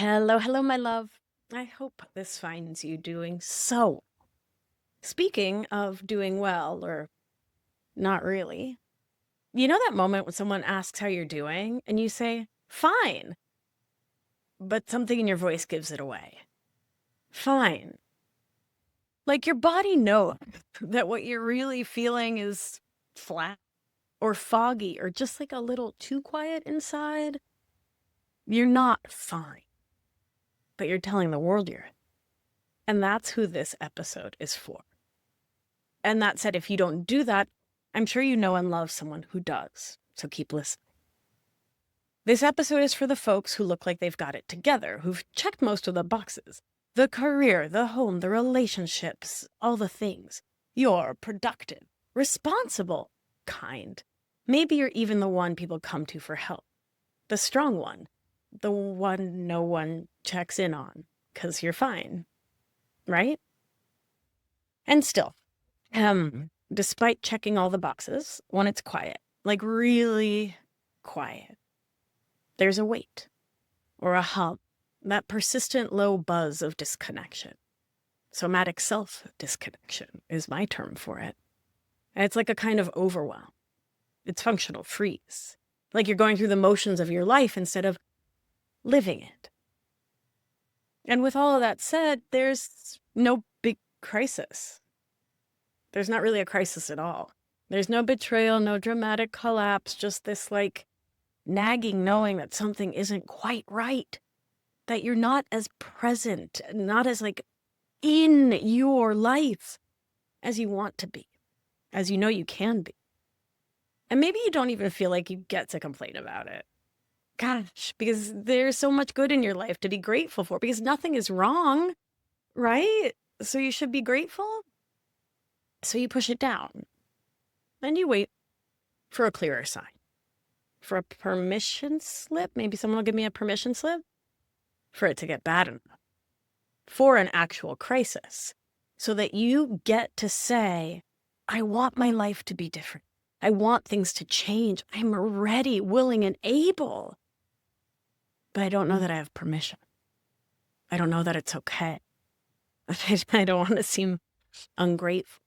Hello, hello, my love. I hope this finds you doing so. Speaking of doing well, or not really, you know that moment when someone asks how you're doing and you say, fine, but something in your voice gives it away. Fine. Like your body knows that what you're really feeling is flat or foggy or just like a little too quiet inside. You're not fine, but you're telling the world you're. And that's who this episode is for. And that said, if you don't do that, I'm sure you know and love someone who does. So keep listening. This episode is for the folks who look like they've got it together, who've checked most of the boxes. The career, the home, the relationships, all the things. You're productive, responsible, kind. Maybe you're even the one people come to for help. The strong one. The one no one checks in on, 'cause you're fine. Right? And still, despite checking all the boxes, when it's quiet, like really quiet, there's a weight or a hum, that persistent low buzz of disconnection. Somatic self-disconnection is my term for it. And it's like a kind of overwhelm. It's functional freeze. Like you're going through the motions of your life instead of living it. And with all of that said, there's no big crisis. There's not really a crisis at all. There's no betrayal, no dramatic collapse, just this like nagging knowing that something isn't quite right, that you're not as present, not as like in your life as you want to be, as you know you can be. And maybe you don't even feel like you get to complain about it. Gosh, because there's so much good in your life to be grateful for, because nothing is wrong, right? So you should be grateful. So you push it down and you wait for a clearer sign, for a permission slip. Maybe someone will give me a permission slip for it to get bad enough, for an actual crisis, so that you get to say, I want my life to be different. I want things to change. I'm ready, willing, and able. But I don't know that I have permission. I don't know that it's okay. I don't want to seem ungrateful.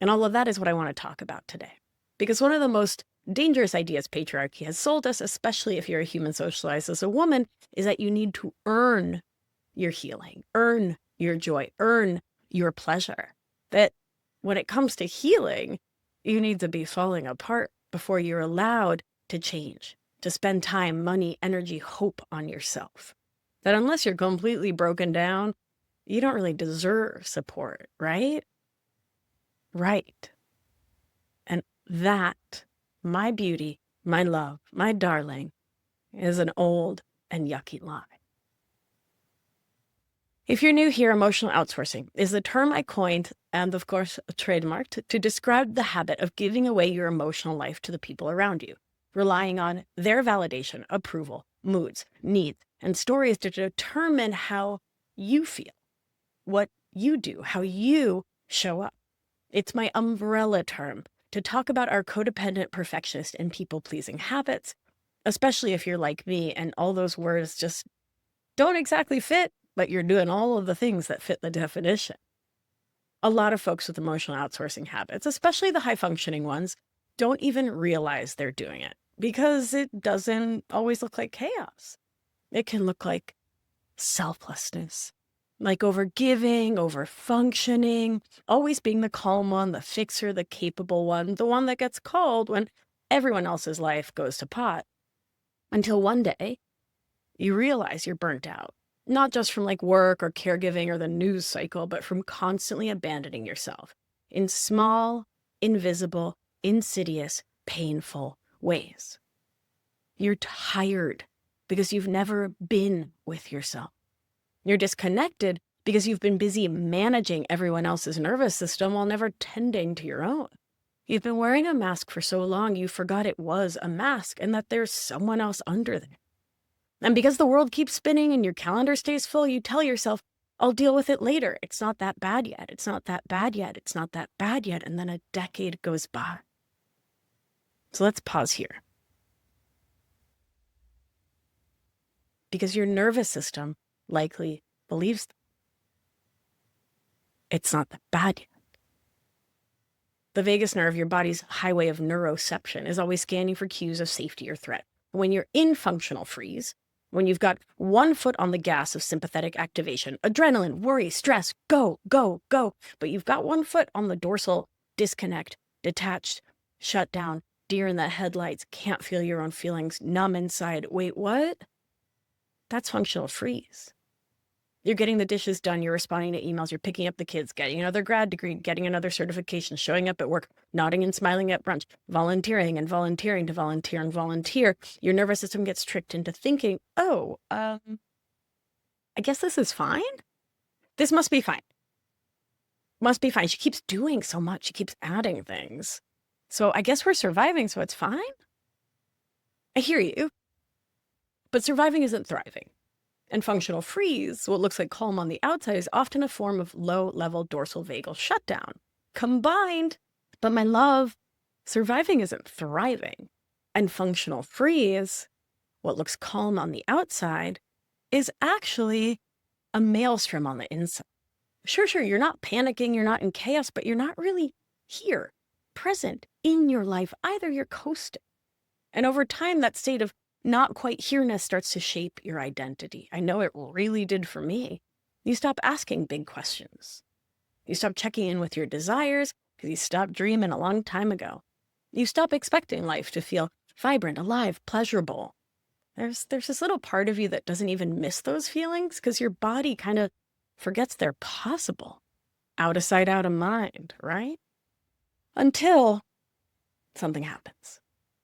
And all of that is what I want to talk about today. Because one of the most dangerous ideas patriarchy has sold us, especially if you're a human socialized as a woman, is that you need to earn your healing, earn your joy, earn your pleasure. That when it comes to healing, you need to be falling apart before you're allowed to change, to spend time, money, energy, hope on yourself. That unless you're completely broken down, you don't really deserve support, right? Right. And that, my beauty, my love, my darling, is an old and yucky lie. If you're new here, emotional outsourcing is the term I coined and, of course, trademarked to describe the habit of giving away your emotional life to the people around you, relying on their validation, approval, moods, needs, and stories to determine how you feel, what you do, how you show up. It's my umbrella term to talk about our codependent, perfectionist, and people-pleasing habits, especially if you're like me and all those words just don't exactly fit, but you're doing all of the things that fit the definition. A lot of folks with emotional outsourcing habits, especially the high-functioning ones, don't even realize they're doing it because it doesn't always look like chaos. It can look like selflessness, like overgiving, overfunctioning, always being the calm one, the fixer, the capable one, the one that gets called when everyone else's life goes to pot. Until one day, you realize you're burnt out, not just from like work or caregiving or the news cycle, but from constantly abandoning yourself in small, invisible, insidious, painful ways. You're tired because you've never been with yourself. You're disconnected because you've been busy managing everyone else's nervous system while never tending to your own. You've been wearing a mask for so long you forgot it was a mask and that there's someone else under there. And because the world keeps spinning and your calendar stays full, you tell yourself, I'll deal with it later. It's not that bad yet. It's not that bad yet. It's not that bad yet. And then a decade goes by. So let's pause here. because your nervous system likely believes it's not that bad yet. The vagus nerve, your body's highway of neuroception, is always scanning for cues of safety or threat. When you're in functional freeze, when you've got one foot on the gas of sympathetic activation, adrenaline, worry, stress, go, go, go, but you've got one foot on the dorsal disconnect, detached, shut down, deer in the headlights, can't feel your own feelings, numb inside. Wait, what? That's functional freeze. You're getting the dishes done, you're responding to emails, you're picking up the kids, getting another grad degree, getting another certification, showing up at work, nodding and smiling at brunch, volunteering and volunteering to volunteer and volunteer. Your nervous system gets tricked into thinking, I guess this is fine. This must be fine. Must be fine. She keeps doing so much. She keeps adding things. So I guess we're surviving, so it's fine. I hear you. But surviving isn't thriving. And functional freeze, what looks like calm on the outside, is often a form of low-level dorsal vagal shutdown combined. But my love, surviving isn't thriving. And functional freeze, what looks calm on the outside, is actually a maelstrom on the inside. Sure, you're not panicking, you're not in chaos, but you're not really here, present in your life either. You're coasting. And over time, that state of not quite here-ness starts to shape your identity. I know it really did for me. You stop asking big questions. You stop checking in with your desires because you stopped dreaming a long time ago. You stop expecting life to feel vibrant, alive, pleasurable. There's this little part of you that doesn't even miss those feelings because your body kind of forgets they're possible. Out of sight, out of mind, right? Until something happens.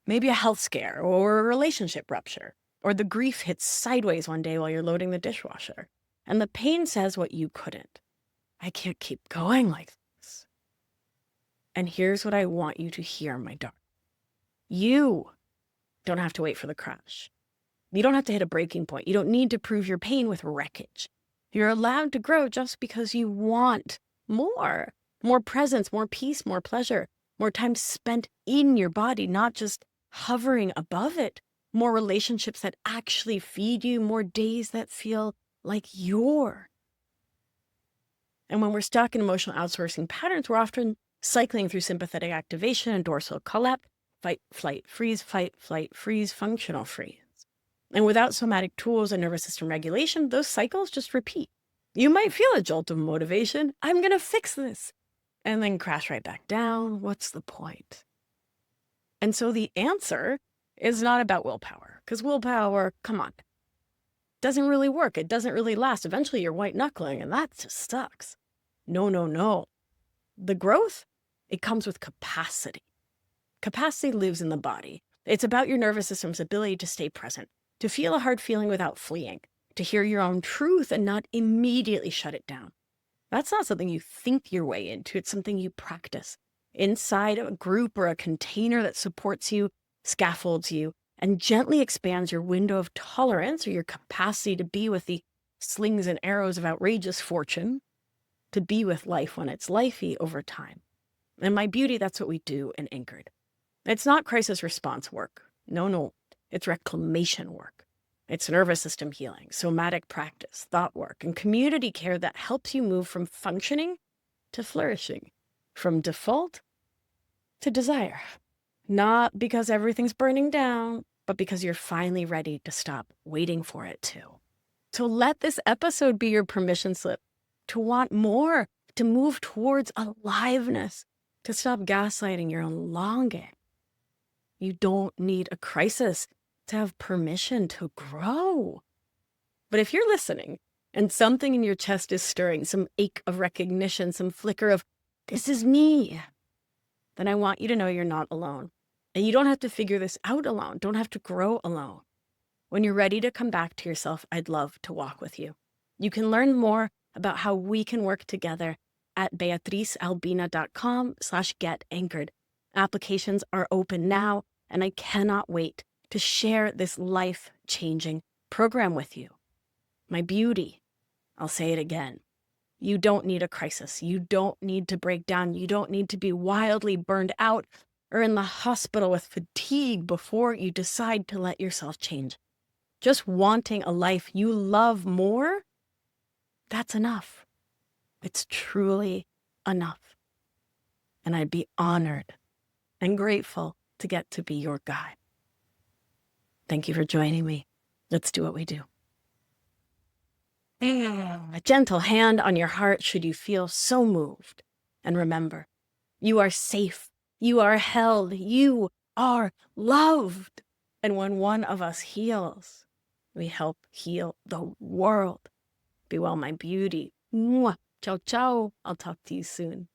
Maybe a health scare or a relationship rupture, or the grief hits sideways one day while you're loading the dishwasher, and the pain says what you couldn't. I can't keep going like this. And here's what I want you to hear, my darling. You don't have to wait for the crash. You don't have to hit a breaking point. You don't need to prove your pain with wreckage. You're allowed to grow just because you want more. More presence, more peace, more pleasure, more time spent in your body, not just hovering above it, more relationships that actually feed you, more days that feel like yours. And when we're stuck in emotional outsourcing patterns, we're often cycling through sympathetic activation and dorsal collapse, fight, flight, freeze, functional freeze. And without somatic tools and nervous system regulation, those cycles just repeat. You might feel a jolt of motivation. I'm going to fix this. And then crash right back down. What's the point? And so the answer is not about willpower, because willpower, come on, doesn't really work. It doesn't really last. Eventually you're white knuckling, and that just sucks. No. The growth, it comes with capacity. Capacity lives in the body. It's about your nervous system's ability to stay present, to feel a hard feeling without fleeing, to hear your own truth and not immediately shut it down. That's not something you think your way into. It's something you practice inside a group or a container that supports you, scaffolds you, and gently expands your window of tolerance or your capacity to be with the slings and arrows of outrageous fortune, to be with life when it's lifey over time. And my beauty, that's what we do in Anchored. It's not crisis response work. No. It's reclamation work. It's nervous system healing, somatic practice, thought work, and community care that helps you move from functioning to flourishing, from default to desire. Not because everything's burning down, but because you're finally ready to stop waiting for it to. So let this episode be your permission slip to want more, to move towards aliveness, to stop gaslighting your own longing. You don't need a crisis to have permission to grow. But if you're listening and something in your chest is stirring, some ache of recognition, some flicker of, this is me, then I want you to know you're not alone. And you don't have to figure this out alone. Don't have to grow alone. When you're ready to come back to yourself, I'd love to walk with you. You can learn more about how we can work together at beatricealbina.com/getanchored. Applications are open now, and I cannot wait to share this life-changing program with you. My beauty, I'll say it again. You don't need a crisis. You don't need to break down. You don't need to be wildly burned out or in the hospital with fatigue before you decide to let yourself change. Just wanting a life you love more, that's enough. It's truly enough. And I'd be honored and grateful to get to be your guide. Thank you for joining me. Let's do what we do. A gentle hand on your heart should you feel so moved. And remember, you are safe. You are held. You are loved. And when one of us heals, we help heal the world. Be well, my beauty. Mwah. Ciao, ciao. I'll talk to you soon.